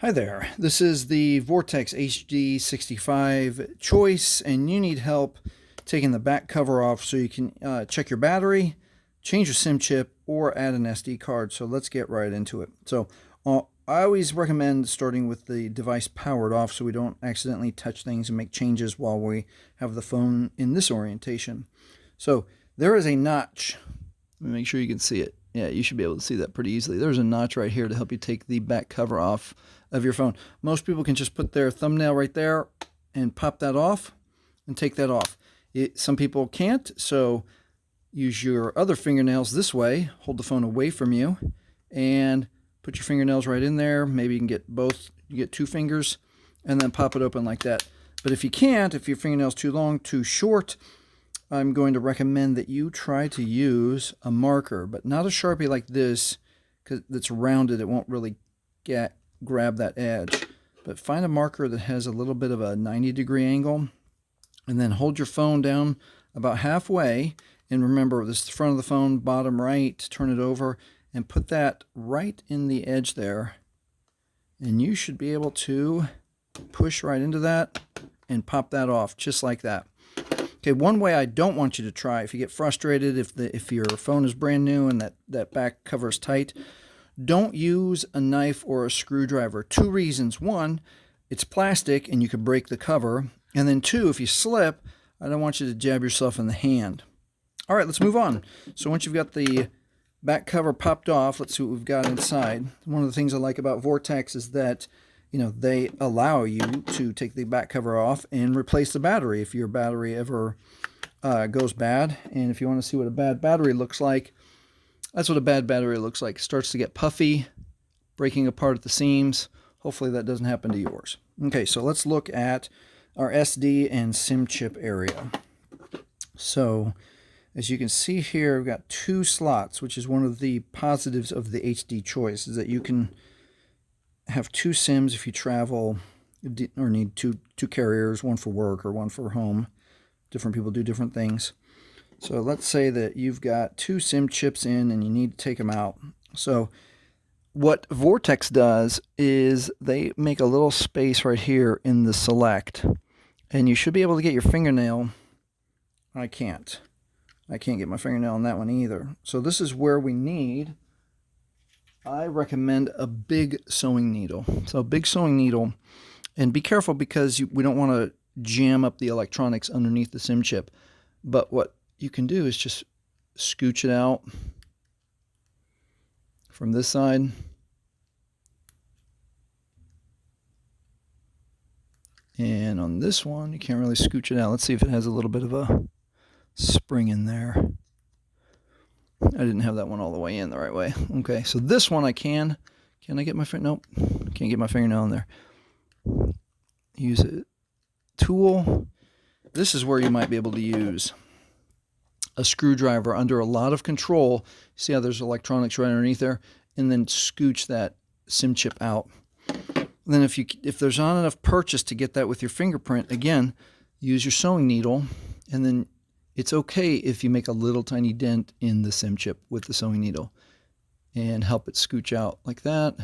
Hi there, this is the Vortex HD65 Choice, and you need help taking the back cover off so you can check your battery, change your SIM chip, or add an SD card. So let's get right into it. So I always recommend starting with the device powered off so we don't accidentally touch things and make changes while we have the phone in this orientation. So there is a notch. Let me make sure you can see it. Yeah, you should be able to see that pretty easily. There's a notch right here to help you take the back cover off of your phone. Most people can just put their thumbnail right there and pop that off and take that off. Some people can't, so use your other fingernails this way. Hold the phone away from you and put your fingernails right in there. Maybe you can get both. You get two fingers and then pop it open like that. But if you can't, if your fingernail's too long, too short, I'm going to recommend that you try to use a marker, but not a Sharpie like this, because it's rounded. It won't really grab that edge. But find a marker that has a little bit of a 90-degree angle, and then hold your phone down about halfway. And remember, this is the front of the phone, bottom right. Turn it over and put that right in the edge there. And you should be able to push right into that and pop that off just like that. Okay, one way I don't want you to try, if you get frustrated, if your phone is brand new and that back cover is tight, don't use a knife or a screwdriver. Two reasons. One, it's plastic and you could break the cover. And then two, if you slip, I don't want you to jab yourself in the hand. All right, let's move on. So once you've got the back cover popped off, let's see what we've got inside. One of the things I like about Vortex is that they allow you to take the back cover off and replace the battery if your battery ever goes bad. And if you want to see what a bad battery looks like, that's what a bad battery looks like. It starts to get puffy, breaking apart at the seams. Hopefully that doesn't happen to yours. Okay, so let's look at our SD and SIM chip area. So as you can see here, we've got two slots, which is one of the positives of the HD Choice, is that you can have two SIMs if you travel or need two carriers, one for work or one for home. Different people do different things. So let's say that you've got two SIM chips in and you need to take them out. So what Vortex does is they make a little space right here in the select, and you should be able to get your fingernail. I can't get my fingernail on that one either. So this is where we need, I recommend a big sewing needle. So a big sewing needle, and be careful because we don't want to jam up the electronics underneath the SIM chip. But what you can do is just scooch it out from this side. And on this one, you can't really scooch it out. Let's see if it has a little bit of a spring in there. I didn't have that one all the way in the right way. Okay, so this one I can. Can I get my finger? Nope, can't get my fingernail in there. Use a tool. This is where you might be able to use a screwdriver under a lot of control. See how there's electronics right underneath there? And then scooch that SIM chip out. And then if there's not enough purchase to get that with your fingerprint, again, use your sewing needle, and then it's okay if you make a little tiny dent in the SIM chip with the sewing needle and help it scooch out like that,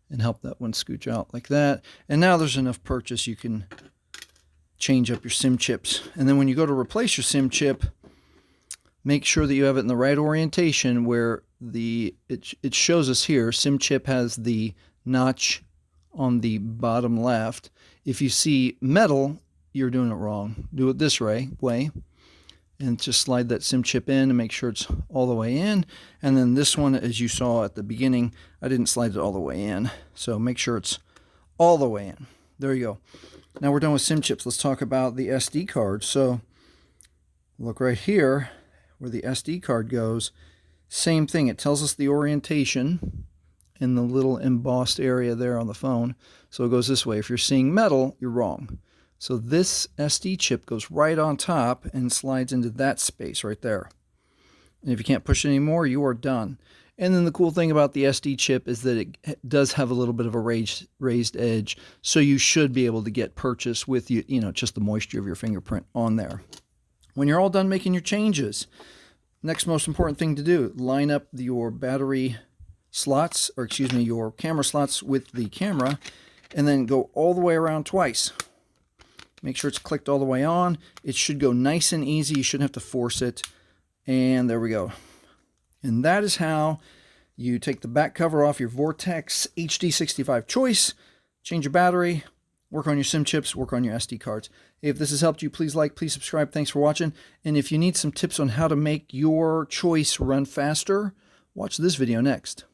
and help that one scooch out like that. And now there's enough purchase you can change up your SIM chips. And then when you go to replace your SIM chip, make sure that you have it in the right orientation where it shows us here, SIM chip has the notch on the bottom left. If you see metal, you're doing it wrong. Do it this way. And just slide that SIM chip in and make sure it's all the way in. And then this one, as you saw at the beginning, I didn't slide it all the way in. So make sure it's all the way in. There you go. Now we're done with SIM chips. Let's talk about the SD card. So look right here where the SD card goes. Same thing. It tells us the orientation in the little embossed area there on the phone. So it goes this way. If you're seeing metal, you're wrong. So this SD chip goes right on top and slides into that space right there. And if you can't push it anymore, you are done. And then the cool thing about the SD chip is that it does have a little bit of a raised edge. So you should be able to get purchase with just the moisture of your fingerprint on there. When you're all done making your changes, next most important thing to do, line up your battery slots, or excuse me, your camera slots with the camera, and then go all the way around twice. Make sure it's clicked all the way on. It should go nice and easy. You shouldn't have to force it. And there we go. And that is how you take the back cover off your Vortex HD65 Choice, change your battery, work on your SIM chips, work on your SD cards. If this has helped you, please like, please subscribe. Thanks for watching. And if you need some tips on how to make your Choice run faster, watch this video next.